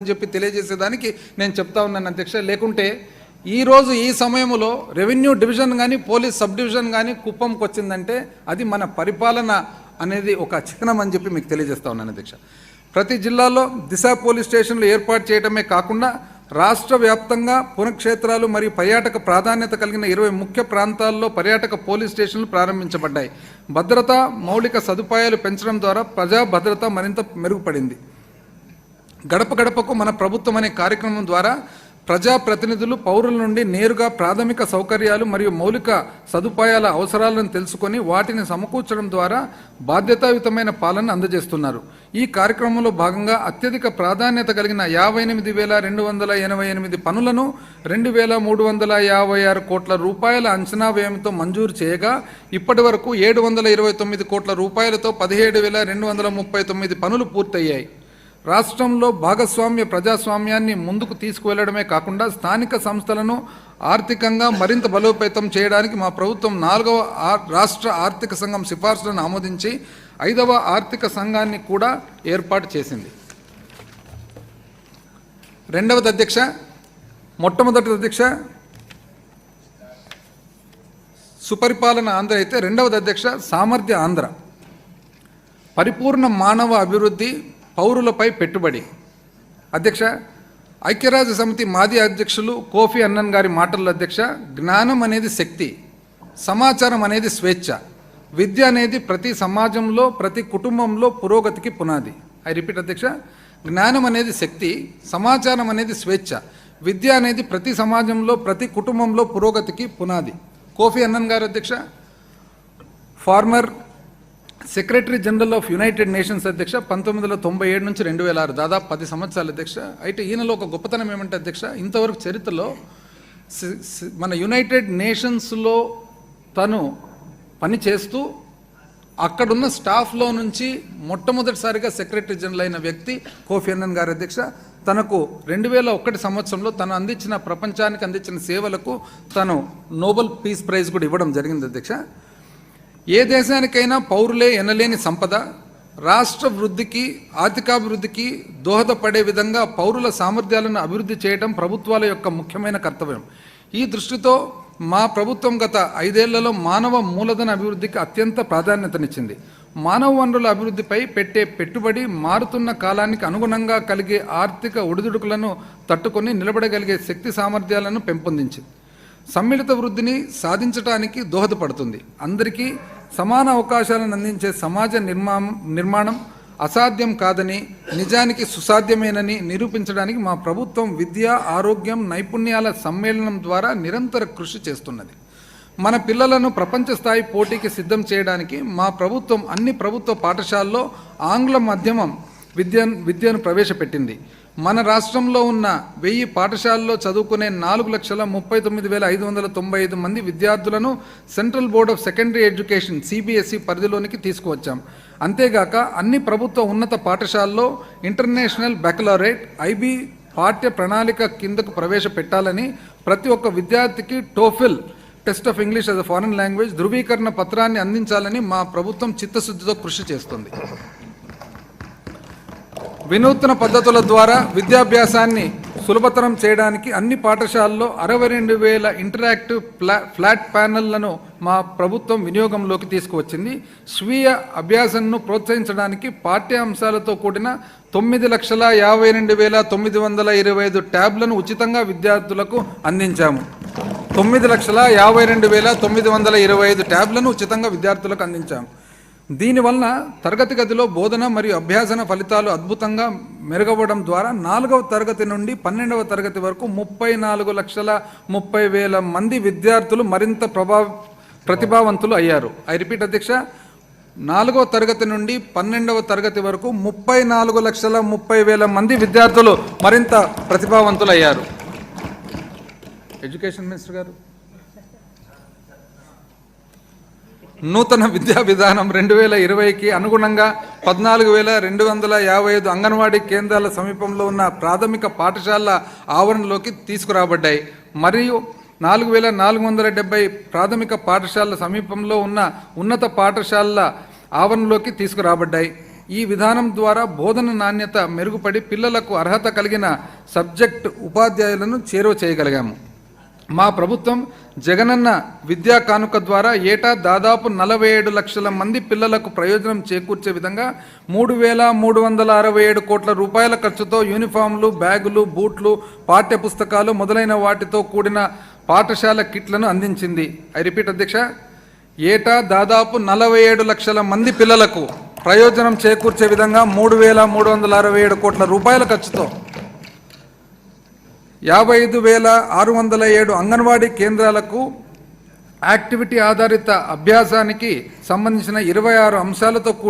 చెప్పి తెలియజేసేదానికి నేను చెప్తా ఉన్నాను అధ్యక్ష. లేకుంటే ఈరోజు ఈ సమయంలో రెవెన్యూ డివిజన్ కానీ పోలీస్ సబ్ డివిజన్ కానీ కుప్పంకి వచ్చిందంటే అది మన పరిపాలన అనేది ఒక చిహ్నం అని చెప్పి మీకు తెలియజేస్తా ఉన్నాను అధ్యక్ష. ప్రతి జిల్లాలో దిశ పోలీస్ స్టేషన్లు ఏర్పాటు చేయడమే కాకుండా రాష్ట్ర వ్యాప్తంగా పుణ్యక్షేత్రాలు మరియు పర్యాటక ప్రాధాన్యత కలిగిన 20 ముఖ్య ప్రాంతాల్లో పర్యాటక పోలీస్ స్టేషన్లు ప్రారంభించబడ్డాయి. భద్రత మౌలిక సదుపాయాలు పెంచడం ద్వారా ప్రజా భద్రత మరింత మెరుగుపడింది. గడప గడపకు మన ప్రభుత్వం అనే కార్యక్రమం ద్వారా ప్రజాప్రతినిధులు పౌరుల నుండి నేరుగా ప్రాథమిక సౌకర్యాలు మరియు మౌలిక సదుపాయాల అవసరాలను తెలుసుకొని వాటిని సమకూర్చడం ద్వారా బాధ్యతాయుతమైన పాలన అందజేస్తున్నారు. ఈ కార్యక్రమంలో భాగంగా అత్యధిక ప్రాధాన్యత కలిగిన 58,288 పనులను 2,356 కోట్ల రూపాయల అంచనా వ్యయంతో మంజూరు చేయగా ఇప్పటి వరకు 729 కోట్ల రూపాయలతో 17,239 పనులు పూర్తయ్యాయి. రాష్ట్రంలో భాగస్వామ్య ప్రజాస్వామ్యాన్ని ముందుకు తీసుకువెళ్లడమే కాకుండా స్థానిక సంస్థలను ఆర్థికంగా మరింత బలోపేతం చేయడానికి మా ప్రభుత్వం 4వ రాష్ట్ర ఆర్థిక సంఘం సిఫార్సులను ఆమోదించి 5వ ఆర్థిక సంఘాన్ని కూడా ఏర్పాటు చేసింది. రెండవది అధ్యక్ష, మొట్టమొదటి అధ్యక్ష సుపరిపాలన ఆంధ్ర అయితే, రెండవది అధ్యక్ష సామర్థ్య ఆంధ్ర. పరిపూర్ణ మానవ అభివృద్ధి, పౌరులపై పెట్టుబడి. అధ్యక్ష, ఐక్యరాజ్య సమితి మాజీ అధ్యక్షులు కోఫీ అన్నన్ గారి మాటల్లో అధ్యక్ష, జ్ఞానం అనేది శక్తి, సమాచారం అనేది స్వేచ్ఛ, విద్య అనేది ప్రతి సమాజంలో ప్రతి కుటుంబంలో పురోగతికి పునాది. ఐ రిపీట్ అధ్యక్ష, జ్ఞానం అనేది శక్తి, సమాచారం అనేది స్వేచ్ఛ, విద్య అనేది ప్రతి సమాజంలో ప్రతి కుటుంబంలో పురోగతికి పునాది. కోఫీ అన్నన్ గారు అధ్యక్ష farmer secretary general of United nations అధ్యక్ష, 1997 నుంచి 2006, దాదాపు 10 సంవత్సరాలు అధ్యక్ష. అయితే ఈయనలో ఒక గొప్పతనం ఏమంటే అధ్యక్ష, ఇంతవరకు చరిత్రలో మన యునైటెడ్ నేషన్స్లో తను పనిచేస్తూ అక్కడున్న స్టాఫ్లో నుంచి మొట్టమొదటిసారిగా సెక్రటరీ జనరల్ అయిన వ్యక్తి కోఫీ అన్నన్ గారు అధ్యక్ష. తనకు 2001 సంవత్సరంలో తను అందించిన ప్రపంచానికి అందించిన సేవలకు తను నోబెల్ పీస్ ప్రైజ్ కూడా ఇవ్వడం జరిగింది అధ్యక్ష. ఏ దేశానికైనా పౌరులే ఎనలేని సంపద. రాష్ట్ర వృద్ధికి ఆర్థికాభివృద్ధికి దోహదపడే విధంగా పౌరుల సామర్థ్యాలను అభివృద్ధి చేయడం ప్రభుత్వాల యొక్క ముఖ్యమైన కర్తవ్యం. ఈ దృష్టితో మా ప్రభుత్వం గత 5 ఏళ్లలో మానవ మూలధన అభివృద్ధికి అత్యంత ప్రాధాన్యతనిచ్చింది. మానవ వనరుల అభివృద్ధిపై పెట్టే పెట్టుబడి మారుతున్న కాలానికి అనుగుణంగా కలిగే ఆర్థిక ఒడిదుడుకులను తట్టుకొని నిలబడగలిగే శక్తి సామర్థ్యాలను పెంపొందించింది. సమ్మిళిత వృద్ధిని సాధించడానికి దోహదపడుతుంది. అందరికీ సమాన అవకాశాలను అందించే సమాజ నిర్మాణం అసాధ్యం కాదని, నిజానికి సుసాధ్యమేనని నిరూపించడానికి మా ప్రభుత్వం విద్య, ఆరోగ్యం, నైపుణ్యాల సమ్మేళనం ద్వారా నిరంతర కృషి చేస్తున్నది. మన పిల్లలను ప్రపంచ స్థాయి పోటీకి సిద్ధం చేయడానికి మా ప్రభుత్వం అన్ని ప్రభుత్వ పాఠశాలల్లో ఆంగ్ల మాధ్యమం విద్యను ప్రవేశపెట్టింది. మన రాష్ట్రంలో ఉన్న 1000 పాఠశాలల్లో చదువుకునే 4,39,595 మంది విద్యార్థులను central board of secondary education CBSE పరిధిలోనికి తీసుకువచ్చాం. అంతేగాక అన్ని ప్రభుత్వ ఉన్నత పాఠశాలల్లో ఇంటర్నేషనల్ బ్యాకలరేట్ IB పాఠ్య ప్రణాళిక కిందకు ప్రవేశపెట్టాలని, ప్రతి ఒక్క విద్యార్థికి TOEFL test of English as a foreign language ధృవీకరణ పత్రాన్ని అందించాలని మా ప్రభుత్వం చిత్తశుద్ధితో కృషి చేస్తుంది. వినూత్న పద్ధతుల ద్వారా విద్యాభ్యాసాన్ని సులభతరం చేయడానికి అన్ని పాఠశాలల్లో 62,000 ఇంటరాక్టివ్ ఫ్లాట్ ప్యానెళ్లను మా ప్రభుత్వం వినియోగంలోకి తీసుకువచ్చింది. స్వీయ అభ్యాసంను ప్రోత్సహించడానికి పాఠ్యాంశాలతో కూడిన 9,52,925 ట్యాబ్లను ఉచితంగా విద్యార్థులకు అందించాము. 9,52,925 ట్యాబ్లను ఉచితంగా విద్యార్థులకు అందించాము. దీనివలన తరగతి గదిలో బోధన మరియు అభ్యాసన ఫలితాలు అద్భుతంగా మెరుగవడం ద్వారా 4వ తరగతి నుండి 12వ తరగతి వరకు 34,30,000 మంది విద్యార్థులు మరింత ప్రతిభావంతులు అయ్యారు. ఐ రిపీట్ అధ్యక్ష, 4వ తరగతి నుండి 12వ తరగతి వరకు 34,30,000 మంది విద్యార్థులు మరింత ప్రతిభావంతులు అయ్యారు. ఎడ్యుకేషన్ మినిస్టర్ గారు, నూతన విద్యా విధానం 2020కి అనుగుణంగా 14,255 అంగన్వాడీ కేంద్రాల సమీపంలో ఉన్న ప్రాథమిక పాఠశాలల ఆవరణలోకి తీసుకురాబడ్డాయి. మరియు 4,470 ప్రాథమిక పాఠశాలల సమీపంలో ఉన్న ఉన్నత పాఠశాలల ఆవరణలోకి తీసుకురాబడ్డాయి. ఈ విధానం ద్వారా బోధన నాణ్యత మెరుగుపడి పిల్లలకు అర్హత కలిగిన సబ్జెక్ట్ ఉపాధ్యాయులను చేరువ చేయగలిగాము. మా ప్రభుత్వం జగనన్న విద్యా కానుక ద్వారా ఏటా దాదాపు 47 లక్షల మంది పిల్లలకు ప్రయోజనం చేకూర్చే విధంగా 3,367 కోట్ల రూపాయల ఖర్చుతో యూనిఫామ్లు, బ్యాగులు, బూట్లు, పాఠ్య పుస్తకాలు మొదలైన వాటితో కూడిన పాఠశాల కిట్లను అందించింది. ఐ రిపీట్ అధ్యక్ష, ఏటా దాదాపు 47 లక్షల మంది పిల్లలకు ప్రయోజనం చేకూర్చే విధంగా 3,367 కోట్ల రూపాయల ఖర్చుతో 55,607 అంగన్వాడీ కేంద్రాలకు యాక్టివిటీ ఆధారిత అభ్యాసానికి సంబంధించిన 26 అంశాలతో కూడిన